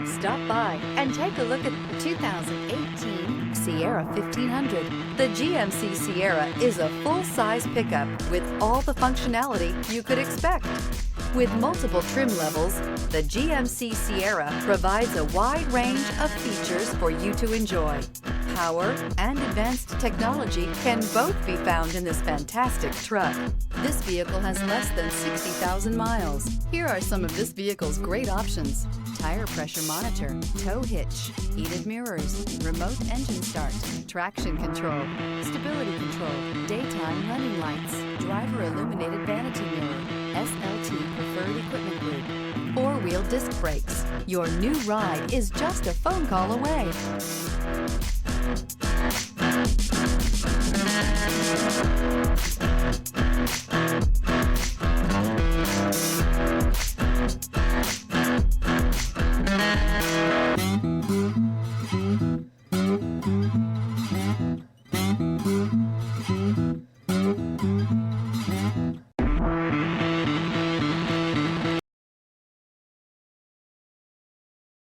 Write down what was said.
Stop by and take a look at the 2018 Sierra 1500. The GMC Sierra is a full-size pickup with all the functionality you could expect. With multiple trim levels, the GMC Sierra provides a wide range of features for you to enjoy. Power and advanced technology can both be found in this fantastic truck. This vehicle has less than 60,000 miles. Here are some of this vehicle's great options: tire pressure monitor, tow hitch, heated mirrors, remote engine start, traction control, stability control, daytime running lights, driver illuminated vanity mirror, SLT preferred equipment group, four-wheel disc brakes. Your new ride is just a phone call away.